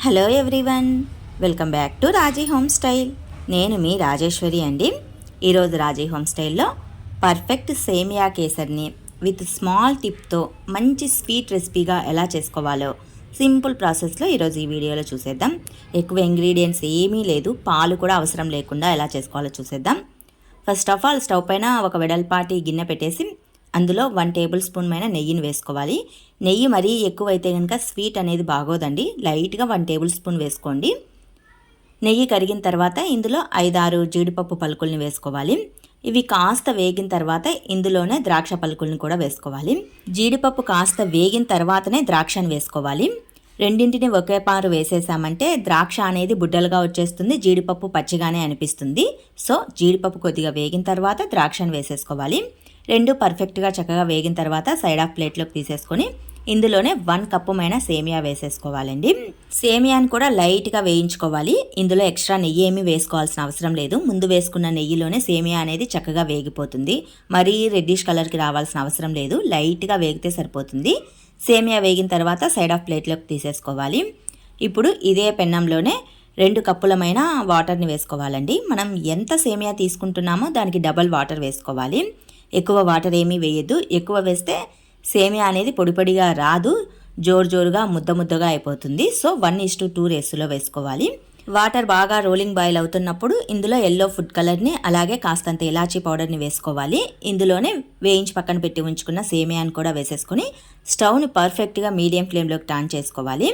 Hello everyone, welcome back to Raji home style. నేను మీ రాజేశ్వరి అండి. ఈరోజు రాజీ హోమ్ స్టైల్లో పర్ఫెక్ట్ సేమియా కేసరిని విత్ స్మాల్ టిప్తో మంచి స్వీట్ రెసిపీగా ఎలా చేసుకోవాలో సింపుల్ ప్రాసెస్లో ఈరోజు ఈ వీడియోలో చూసేద్దాం. ఎక్కువ ఇంగ్రీడియంట్స్ ఏమీ లేదు, పాలు కూడా అవసరం లేకుండా ఎలా చేసుకోవాలో చూసేద్దాం. ఫస్ట్ ఆఫ్ ఆల్ స్టవ్ పైన ఒక వెడల్పాటి గిన్నె పెట్టేసి అందులో 1 టేబుల్ స్పూన్ పైన నెయ్యిని వేసుకోవాలి. నెయ్యి మరీ ఎక్కువైతే కనుక స్వీట్ అనేది బాగోదండి. లైట్గా 1 టేబుల్ స్పూన్ వేసుకోండి. నెయ్యి కరిగిన తర్వాత ఇందులో 5-6 జీడిపప్పు పలుకుల్ని వేసుకోవాలి. ఇవి కాస్త వేగిన తర్వాత ఇందులోనే ద్రాక్ష పలుకుల్ని కూడా వేసుకోవాలి. జీడిపప్పు కాస్త వేగిన తర్వాతనే ద్రాక్షను వేసుకోవాలి. రెండింటిని ఒకే పారు వేసేసామంటే ద్రాక్ష అనేది బుడ్డలుగా వచ్చేస్తుంది, జీడిపప్పు పచ్చిగానే అనిపిస్తుంది. సో జీడిపప్పు కొద్దిగా వేగిన తర్వాత ద్రాక్షను వేసేసుకోవాలి. రెండు పర్ఫెక్ట్గా చక్కగా వేగిన తర్వాత సైడ్ ఆఫ్ ప్లేట్లోకి తీసేసుకొని ఇందులోనే 1 కప్పు మైన సేమియా వేసేసుకోవాలండి. సేమియాని కూడా లైట్గా వేయించుకోవాలి. ఇందులో ఎక్స్ట్రా నెయ్యి ఏమీ వేసుకోవాల్సిన అవసరం లేదు. ముందు వేసుకున్న నెయ్యిలోనే సేమియా అనేది చక్కగా వేగిపోతుంది. మరీ రెడ్డిష్ కలర్కి రావాల్సిన అవసరం లేదు, లైట్గా వేగితే సరిపోతుంది. సేమియా వేగిన తర్వాత సైడ్ ఆఫ్ ప్లేట్లోకి తీసేసుకోవాలి. ఇప్పుడు ఇదే పెన్నంలోనే 2 కప్పులమైన వాటర్ని వేసుకోవాలండి. మనం ఎంత సేమియా తీసుకుంటున్నామో దానికి డబల్ వాటర్ వేసుకోవాలి. ఎక్కువ వాటర్ ఏమీ వేయద్దు. ఎక్కువ వేస్తే సేమియా అనేది పొడిగా రాదు, జోరుగా ముద్దగా అయిపోతుంది. సో 1:2 రేసులో వేసుకోవాలి. వాటర్ బాగా రోలింగ్ బాయిల్ అవుతున్నప్పుడు ఇందులో ఎల్లో ఫుడ్ కలర్ని అలాగే కాస్తంత ఇలాచీ పౌడర్ని వేసుకోవాలి. ఇందులోనే వేయించి పక్కన పెట్టి ఉంచుకున్న సేమియాని కూడా వేసేసుకొని స్టవ్ని పర్ఫెక్ట్గా మీడియం ఫ్లేమ్లోకి టర్న్ చేసుకోవాలి.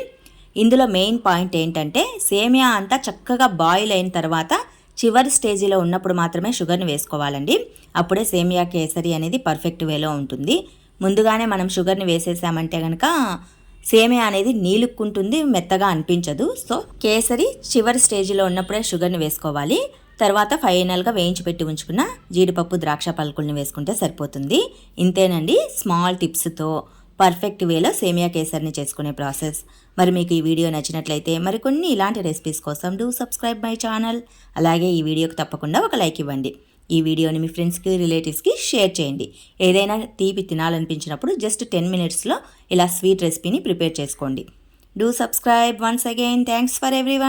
ఇందులో మెయిన్ పాయింట్ ఏంటంటే సేమియా అంతా చక్కగా బాయిల్ అయిన తర్వాత చివరి స్టేజీలో ఉన్నప్పుడు మాత్రమే షుగర్ని వేసుకోవాలండి. అప్పుడే సేమియా కేసరి అనేది పర్ఫెక్ట్ వేలో ఉంటుంది. ముందుగానే మనం షుగర్ని వేసేసామంటే కనుక సేమియా అనేది నీలుక్కుంటుంది, మెత్తగా అనిపించదు. సో కేసరి చివరి స్టేజీలో ఉన్నప్పుడే షుగర్ని వేసుకోవాలి. తర్వాత ఫైనల్గా వేయించి పెట్టి ఉంచుకున్న జీడిపప్పు ద్రాక్ష పలుకుల్ని వేసుకుంటే సరిపోతుంది. ఇంతేనండి, స్మాల్ టిప్స్తో పర్ఫెక్ట్ వేలో సేమియా కేసరిని చేసుకునే ప్రాసెస్. మరి మీకు ఈ వీడియో నచ్చినట్లయితే మరికొన్ని ఇలాంటి రెసిపీస్ కోసం డూ సబ్స్క్రైబ్ మై ఛానల్. అలాగే ఈ వీడియోకి తప్పకుండా ఒక లైక్ ఇవ్వండి. ఈ వీడియోని మీ ఫ్రెండ్స్కి, రిలేటివ్స్కి షేర్ చేయండి. ఏదైనా తీపి తినాలనిపించినప్పుడు జస్ట్ 10 మినిట్స్లో ఇలా స్వీట్ రెసిపీని ప్రిపేర్ చేసుకోండి. Do subscribe once again. Thanks for everyone.